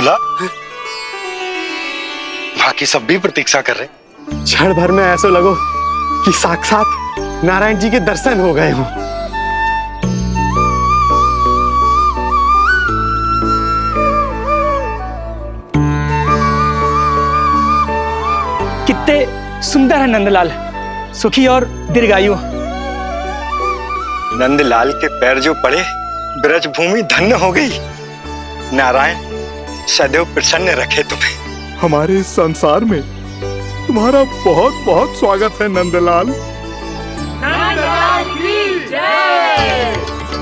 भूला? बाकी सब भी प्रतीक्षा कर रहे। क्षण भर में ऐसा लगो कि साक्षात नारायण जी के दर्शन हो गए हों। कितने सुंदर है नंदलाल, सुखी और दीर्घायु। नंदलाल के पैर जो पड़े, ब्रज भूमि धन्य हो गई। नारायण सदैव प्रसन्न रखे तुम्हें। हमारे इस संसार में तुम्हारा बहुत बहुत स्वागत है नंदलाल। नंदलाल की जय,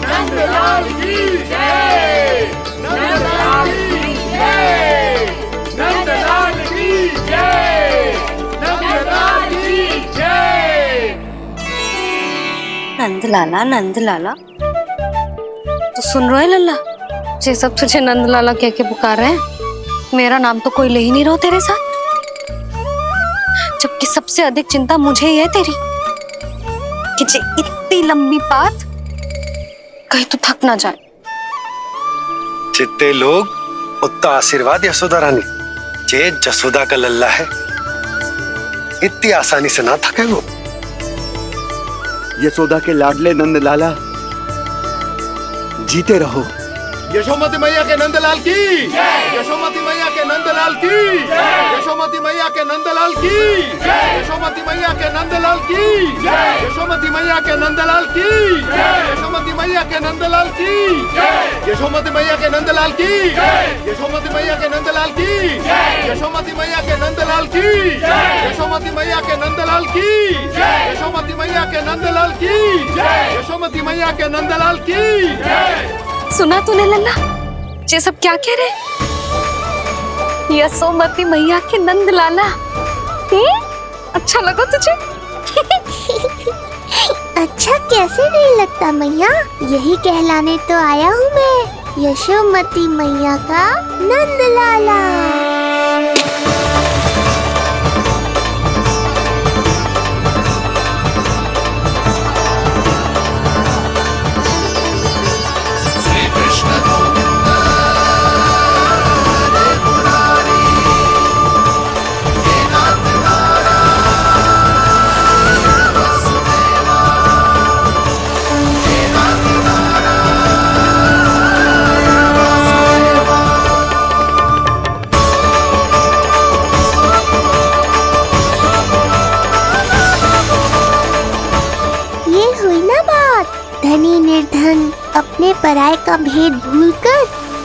नंदलाल की जय, नंदलाल की जय, नंदलाल की जय, नंदलाल की जय। नंदलाला नंदलाला, तो सुन रहे लल्ला, ये सब तुझे नंदलाला कह के पुकार रहे हैं। मेरा नाम तो कोई ले ही नहीं रहा तेरे साथ, जबकि सबसे अधिक चिंता मुझे ही है तेरी कि जे इतनी लंबी बात कहीं तो थक ना जाए। जितने लोग उतना आशीर्वाद यशोदा रानी। जे जसोदा का लल्ला है, इतनी आसानी से ना थके वो। यशोदा के लाडले नंदलाला, जीते रहो। यशोमती मैया के नंदलाल की जय, यशोमती मैया के नंदलाल की जय, यशोमती मैया के नंदलाल की जय, यशोमती मैया के नंदलाल की जय, यशोमती मैया के नंदलाल की जय, यशोमती मैया के नंदलाल की जय, यशोमती मैया के नंदलाल की जय, यशोमती मैया के नंदलाल की जय, यशोमती मैया के नंदलाल की जय, यशोमती मैया के नंदलाल की जय, यशोमती मैया के नंदलाल की जय, यशोमती मैया के नंदलाल की जय। सुना तूने लल्ला, ये सब क्या कह रहे? यशोमती मैया के नंदलाला, अच्छा लगा तुझे? अच्छा कैसे नहीं लगता मैया, यही कहलाने तो आया हूँ मैं, यशोमती मैया का नंदलाला। धनी निर्धन अपने पराये का भेद भूलकर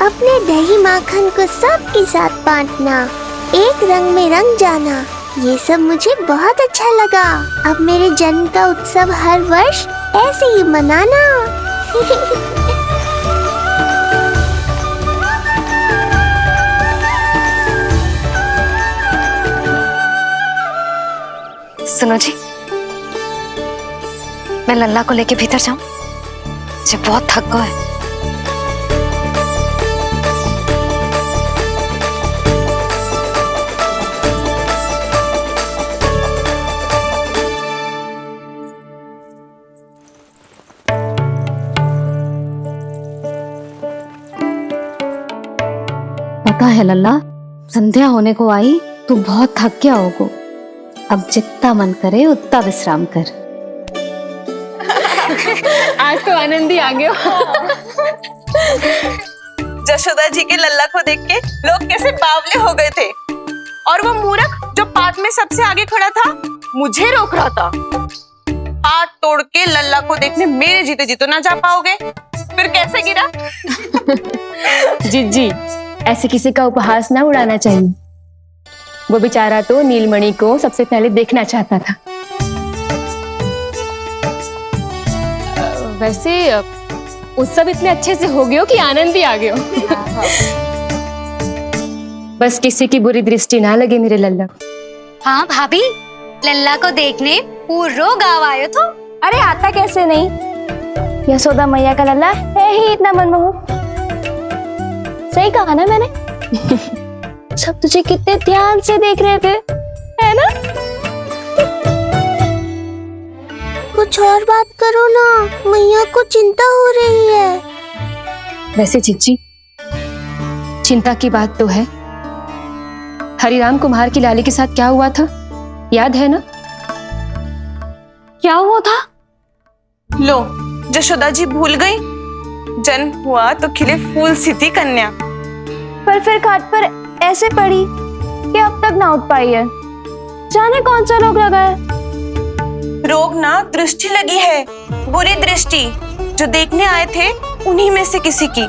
अपने दही माखन को सबके साथ बांटना, एक रंग में रंग जाना, ये सब मुझे बहुत अच्छा लगा। अब मेरे जन्म का उत्सव हर वर्ष ऐसे ही मनाना। सुनो जी, मैं लल्ला को लेके भीतर जाऊं? मुझे बहुत थक गया है। पता है लल्ला, संध्या होने को आई तो बहुत थक गया होगो। अब जितना मन करे उतना विश्राम कर। आज तो आनंद ही आ गया। जशोदा जी के लल्ला को देख के लोग कैसे बावले हो गए थे, और वो मूर्ख जो पात में सबसे आगे खड़ा था मुझे रोक रहा था। हाथ तोड़ के लल्ला को देखने मेरे जीते जी तो ना जा पाओगे, फिर कैसे गिरा? जी ऐसे किसी का उपहास ना उड़ाना चाहिए। वो बेचारा तो नीलमणि को सबसे पहले देखना चाहता था। वैसे उत्सव इतने अच्छे से हो गया कि आनंद ही आ गया। बस किसी की बुरी दृष्टि ना लगे मेरे लल्ला को। हाँ भाभी, लल्ला को देखने पूरो गाँव आयो तो। अरे आता कैसे नहीं, यशोदा मैया का लल्ला है ही इतना मनमोहक। सही कहा ना मैंने? सब तुझे कितने ध्यान से देख रहे थे, है ना? कुछ और बात करो ना, मैया को चिंता हो रही है। वैसे जीजी, चिंता की बात तो है। हरिराम कुम्हार की लाली के साथ क्या हुआ था, याद है ना? क्या हुआ था? लो, जशोदा जी भूल गई। जन्म हुआ तो खिले फूल सी थी कन्या। पर फिर खाट पर ऐसे पड़ी कि अब तक ना उठ पाई है। जाने कौन सा रोग लगा है। रोग ना, दृष्टि लगी है, बुरी दृष्टि। जो देखने आए थे उन्हीं में से किसी की।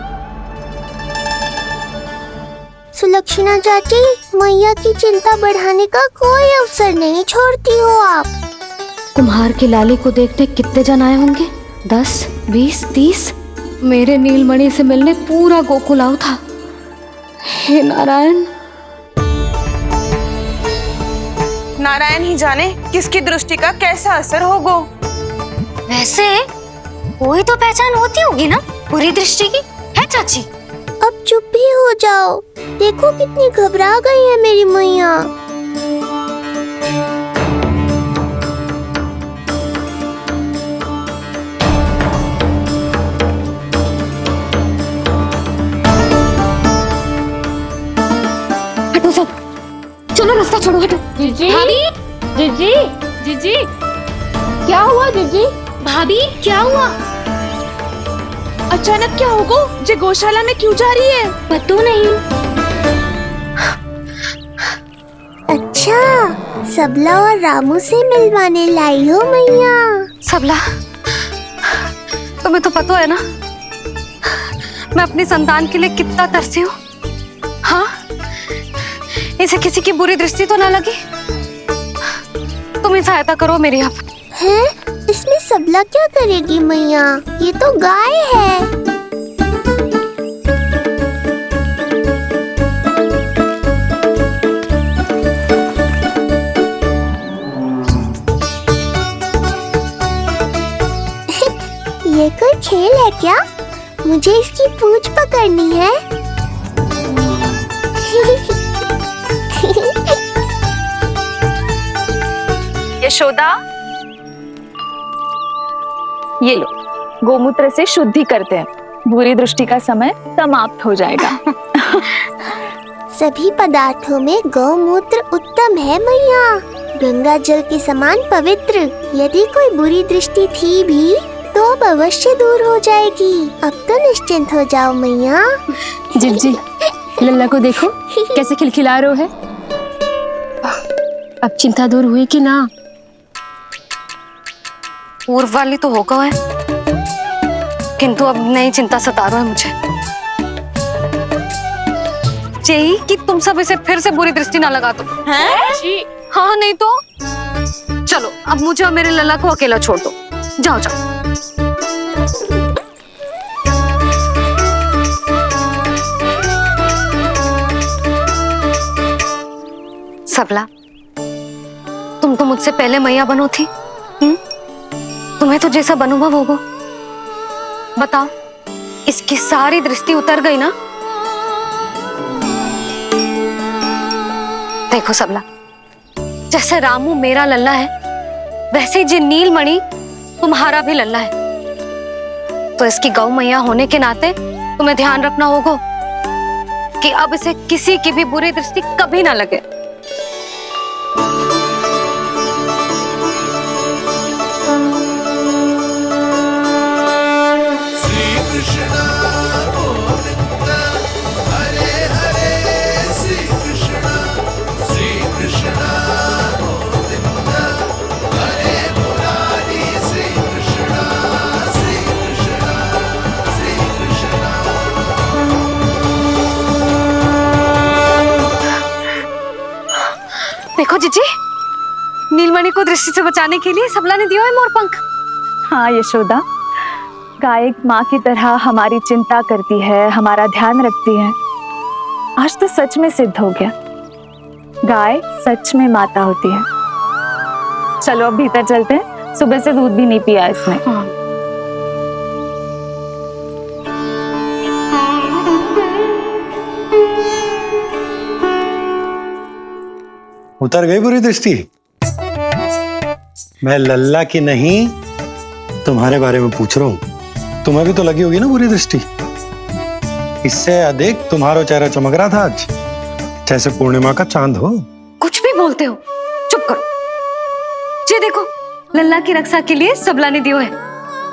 सुलक्षणा चाची, मैया की चिंता बढ़ाने का कोई अवसर नहीं छोड़ती हो आप। कुम्हार की लाली को देखने कितने जन आए होंगे? 10, 20, 30। मेरे नीलमणि से मिलने पूरा गोकुल आओ था। हे नारायण। नारायण ही जाने किसकी दृष्टि का कैसा असर होगा। वैसे कोई तो पहचान होती होगी ना बुरी दृष्टि की, है चाची? अब चुप भी हो जाओ। देखो कितनी घबरा गई है मेरी मैया। हटो सब, चलो रास्ता छोड़ो, हटो। जीजी, भाभी, जीजी, जीजी, क्या हुआ जीजी? भाभी क्या हुआ? अचानक क्या होगा? जे गौशाला में क्यों जा रही है? पता नहीं। अच्छा, सबला और रामू से मिलवाने लाई हो मैया। सबला, तुम्हें तो पता है ना मैं अपनी संतान के लिए कितना तरसी हूँ। हाँ, इसे किसी की बुरी दृष्टि तो ना लगी? तुम ही सहायता करो मेरी। अब हैं? इसमें सबला क्या करेगी मैया? ये तो गाय है। ये कोई खेल है क्या? मुझे इसकी पूंछ पकड़नी है। यशोदा, ये लो, गोमूत्र से शुद्धि करते हैं। बुरी दृष्टि का समय समाप्त हो जाएगा। सभी पदार्थों में गौमूत्र उत्तम है मैया, गंगा जल के समान पवित्र। यदि कोई बुरी दृष्टि थी भी तो अब अवश्य दूर हो जाएगी। अब तो निश्चिंत हो जाओ मैया। जी, लल्ला को देखो कैसे खिलखिला रहे है। अब चिंता दूर हुई कि ना? पूर्व वाली तो होगा है, किंतु अब नई चिंता सता रहा है मुझे। यही कि तुम सब इसे फिर से बुरी दृष्टि ना लगा दो। हैं? हाँ, नहीं तो चलो अब मुझे और मेरे लल्ला को अकेला छोड़ दो। जाओ जाओ। सबला, तुम तो मुझसे पहले मैया बनो थी। तुम्हें तो जैसा अनुभव होगा। बताओ, इसकी सारी दृष्टि उतर गई ना? देखो सबला, जैसे रामू मेरा लल्ला है, वैसे ही नीलमणि तुम्हारा भी लल्ला है। तो इसकी गौ मैया होने के नाते तुम्हें ध्यान रखना होगा कि अब इसे किसी की भी बुरी दृष्टि कभी ना लगे। देखो जीजी, नीलमणि को दृष्टि से बचाने के लिए सबला ने दिया है मोरपंख। हाँ यशोदा, गाय माँ की तरह हमारी चिंता करती है, हमारा ध्यान रखती है। आज तो सच में सिद्ध हो गया, गाय सच में माता होती है। चलो अब भीतर चलते हैं, सुबह से दूध भी नहीं पिया इसने। उतर गई बुरी दृष्टि? मैं लल्ला की नहीं तुम्हारे बारे में पूछ रहा हूं। तुम्हें भी तो लगी होगी ना बुरी दृष्टि? इससे अधिक तुम्हारा चेहरा चमक रहा था आज, जैसे पूर्णिमा का चांद हो। कुछ भी बोलते हो, चुप करो। ये देखो, लल्ला की रक्षा के लिए सबला ने दियो है।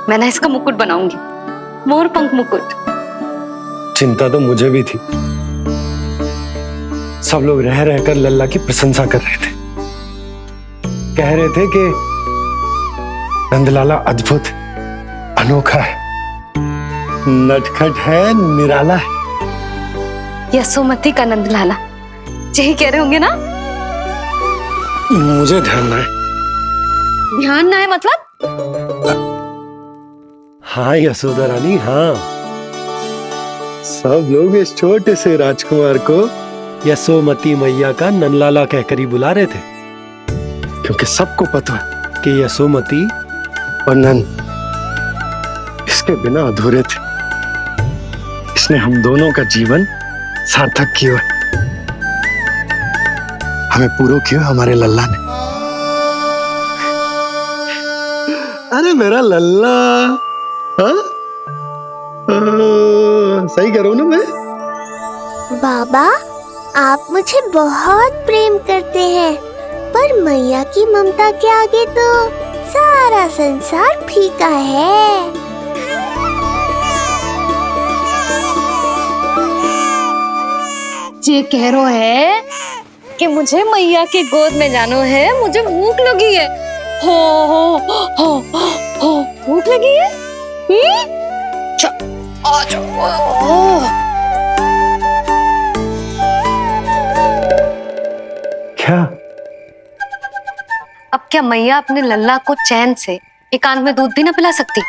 मैं ना इसका मुकुट बनाऊंगी, मोर पंख मुकुट। चिंता तो मुझे भी थी। सब लोग रह रहकर लल्ला की प्रशंसा कर रहे थे, कह रहे थे कि नंदलाला अद्भुत, अनोखा है, नटखट है, निराला है। यशोमती का नंदलाला, यही कह रहे होंगे ना? मुझे ध्यान ना है। ध्यान ना है मतलब? हाँ यशोदा रानी, हाँ। सब लोग इस छोटे से राजकुमार को यशोमती मैया का नंदलाला कहकर ही बुला रहे थे, क्योंकि सबको पता है कि यशोमती और नंद इसके बिना अधूरे थे। इसने हम दोनों का जीवन सार्थक किया, हमें पूरा किया हमारे लल्ला ने। अरे मेरा लल्ला, हाँ? सही कह रहा हूं ना मैं? बाबा, आप मुझे बहुत प्रेम करते हैं, पर मैया की ममता के आगे तो सारा संसार फीका है। ये कह रो है कि मुझे मैया के गोद में जानो है, मुझे भूख लगी है। हो भूख लगी है? आ जाओ। क्या? अब क्या मैया अपने लल्ला को चैन से एकांत में दूध भी ना पिला सकती?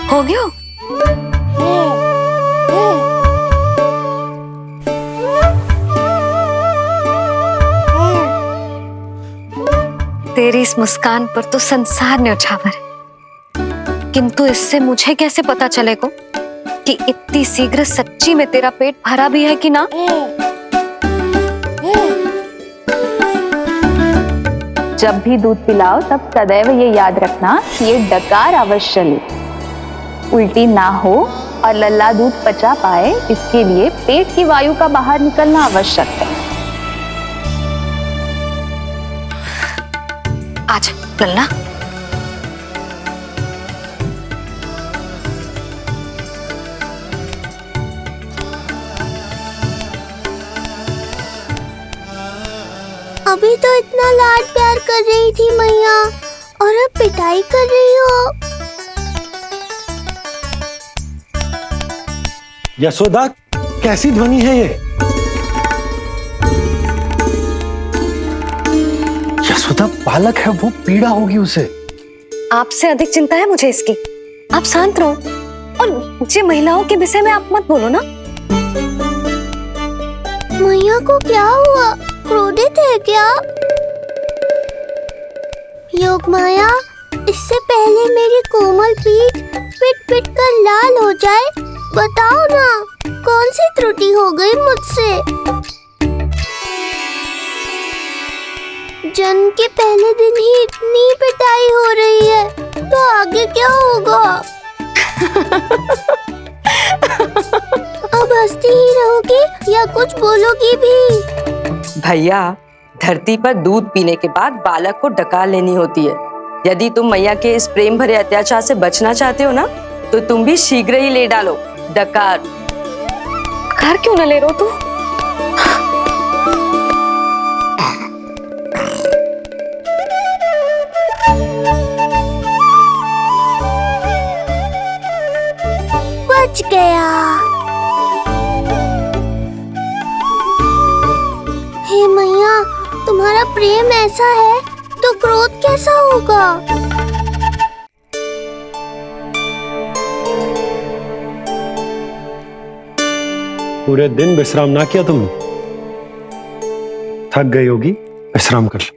हो गया? तेरी इस मुस्कान पर तो संसार न्यौछावर है, किंतु इससे मुझे कैसे पता चलेगा कि इतनी शीघ्र सच्ची में तेरा पेट भरा भी है कि ना? जब भी दूध पिलाओ तब सदैव ये याद रखना कि ये डकार अवश्य ले, उल्टी ना हो और लल्ला दूध पचा पाए, इसके लिए पेट की वायु का बाहर निकलना आवश्यक है। आज लल्ला, अभी तो इतना लाड प्यार कर रही थी मैया, और अब पिटाई कर रही हो। यशोदा, कैसी ध्वनि है ये? यशोदा बालक है, वो पीड़ा होगी उसे। आपसे अधिक चिंता है मुझे इसकी। आप शांत रहो, और ये महिलाओं के विषय में आप मत बोलो ना। मैया को क्या हुआ? क्रोधित है क्या? योग माया, इससे पहले मेरी कोमल पीठ पिट पिट कर लाल हो जाए, बताओ ना कौन सी त्रुटि हो गई मुझसे? जन्म के पहले दिन ही इतनी पिटाई हो रही है, तो आगे क्या होगा? अब हंसती ही रहोगी या कुछ बोलोगी भी? भैया, धरती पर दूध पीने के बाद बालक को डकार लेनी होती है। यदि तुम मैया के इस प्रेम भरे अत्याचार से बचना चाहते हो ना, तो तुम भी शीघ्र ही ले डालो डकार। घर क्यों न ले रो तू? बच गया। हे मैया, तुम्हारा प्रेम ऐसा है तो क्रोध कैसा होगा? पूरे दिन विश्राम ना किया तुमने? थक गई होगी, विश्राम कर लो।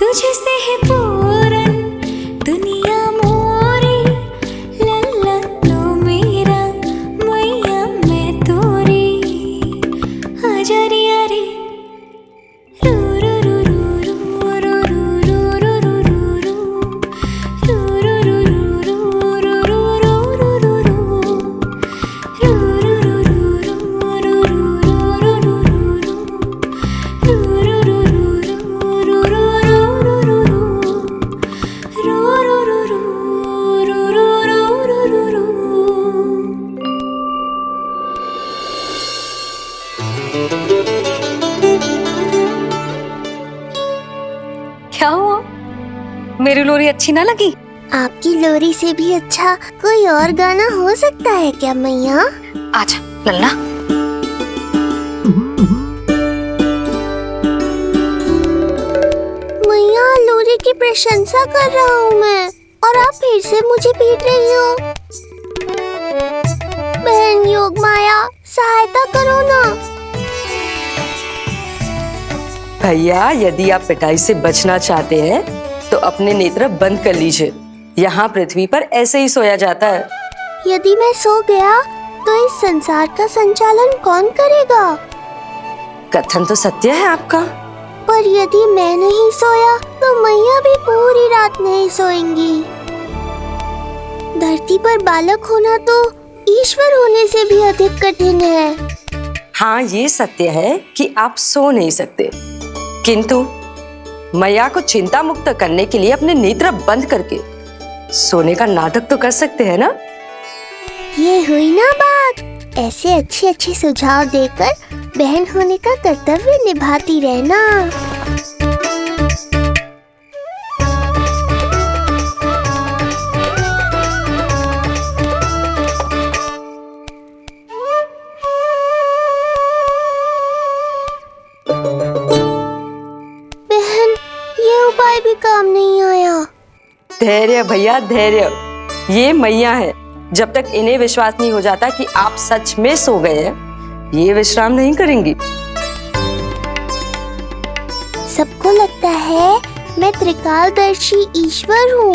तुझसे है पूरन दुनिया मोरी, लल्ला तो मेरा मैया मैं तोरी, आजा रे यारे रू रू रू रू रू रू रू रू रू रू रू रू रू रू रू रू क्या हुआ? मेरी लोरी अच्छी ना लगी? आपकी लोरी से भी अच्छा कोई और गाना हो सकता है क्या मैया? आजा लल्ला। मैया, लोरी की प्रशंसा कर रहा हूँ मैं और आप फिर से मुझे पीट रही हो। बहन योग माया, सहायता करो ना। भैया, यदि आप पिटाई से बचना चाहते हैं तो अपने नेत्र बंद कर लीजिए। यहाँ पृथ्वी पर ऐसे ही सोया जाता है। यदि मैं सो गया तो इस संसार का संचालन कौन करेगा? कथन तो सत्य है आपका। पर यदि मैं नहीं सोया तो मैया भी पूरी रात नहीं सोएंगी। धरती पर बालक होना तो ईश्वर होने से भी अधिक कठिन है। हाँ, ये सत्य है कि आप सो नहीं सकते, किंतु मैया को चिंता मुक्त करने के लिए अपने नेत्र बंद करके सोने का नाटक तो कर सकते हैं ना? ये हुई ना बात। ऐसे अच्छे अच्छे सुझाव देकर बहन होने का कर्तव्य निभाती रहना। बहन, ये उपाय भी काम नहीं आया। धैर्य भैया, धैर्य। ये मैया है, जब तक इन्हें विश्वास नहीं हो जाता कि आप सच में सो गए हैं, ये विश्राम नहीं करेंगी। सबको लगता है मैं त्रिकालदर्शी ईश्वर हूँ,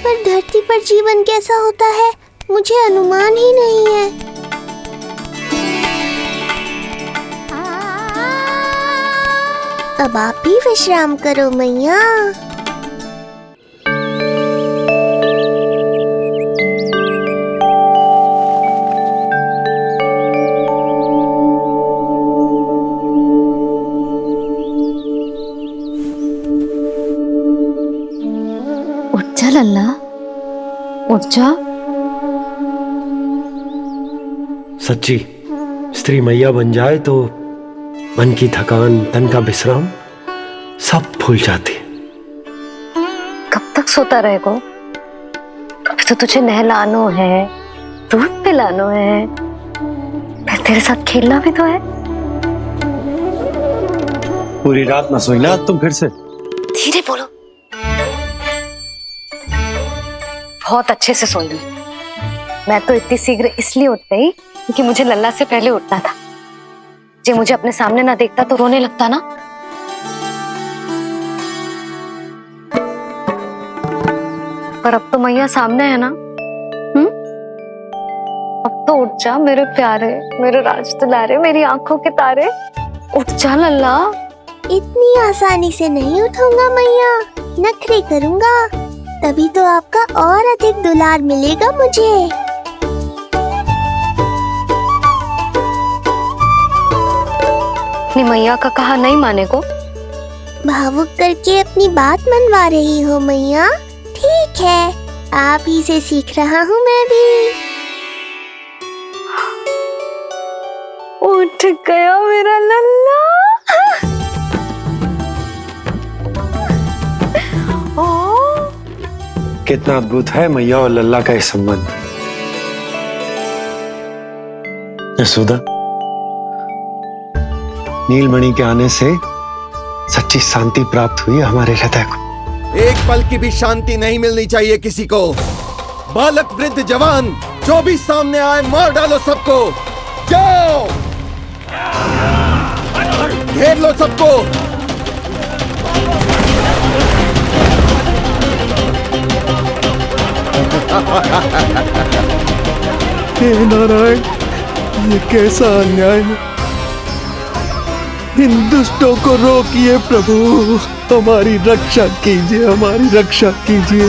पर धरती पर जीवन कैसा होता है मुझे अनुमान ही नहीं है। अब आप भी विश्राम करो मैया। उठ जा लल्ला, उठ जा। सच्ची स्त्री मैया बन जाए तो मन की थकान, तन का विश्राम सब भूल जाती है। कब तक सोता रहेगा? अभी तो तुझे नहलानो है, दूध पिलानो है, फिर तेरे साथ खेलना भी तो है। पूरी रात ना सोई ना तुम फिर से? धीरे बोलो। बहुत अच्छे से सोई। मैं तो इतनी शीघ्र इसलिए उठ गई क्योंकि मुझे लल्ला से पहले उठना था। जो मुझे अपने सामने ना देखता तो रोने लगता ना। पर अब तो मैया सामने है ना। अब तो उठ जा मेरे प्यारे, मेरे राज दुलारे, मेरी आंखों के तारे। उठ जा लल्ला। इतनी आसानी से नहीं उठूंगा मैया, नखरे करूंगा, तभी तो आपका और अधिक दुलार मिलेगा मुझे। अपनी मैया का कहा नहीं माने को, भावुक करके अपनी बात मनवा रही हो मैया। ठीक है, आप ही से सीख रहा हूँ मैं भी। उठ गया मेरा लल्ला। कितना अद्भुत है मैया और लल्ला का ये संबंध। यशोदा, नीलमणि के आने से सच्ची शांति प्राप्त हुई हमारे हृदय को। एक पल की भी शांति नहीं मिलनी चाहिए किसी को। बालक वृद्ध जवान जो भी सामने आए मार डालो सबको। जाओ, घेर लो सबको। हे नारायण, ये कैसा अन्याय है। इन दुष्टों को रोकिए प्रभु, हमारी रक्षा कीजिए, हमारी रक्षा कीजिए।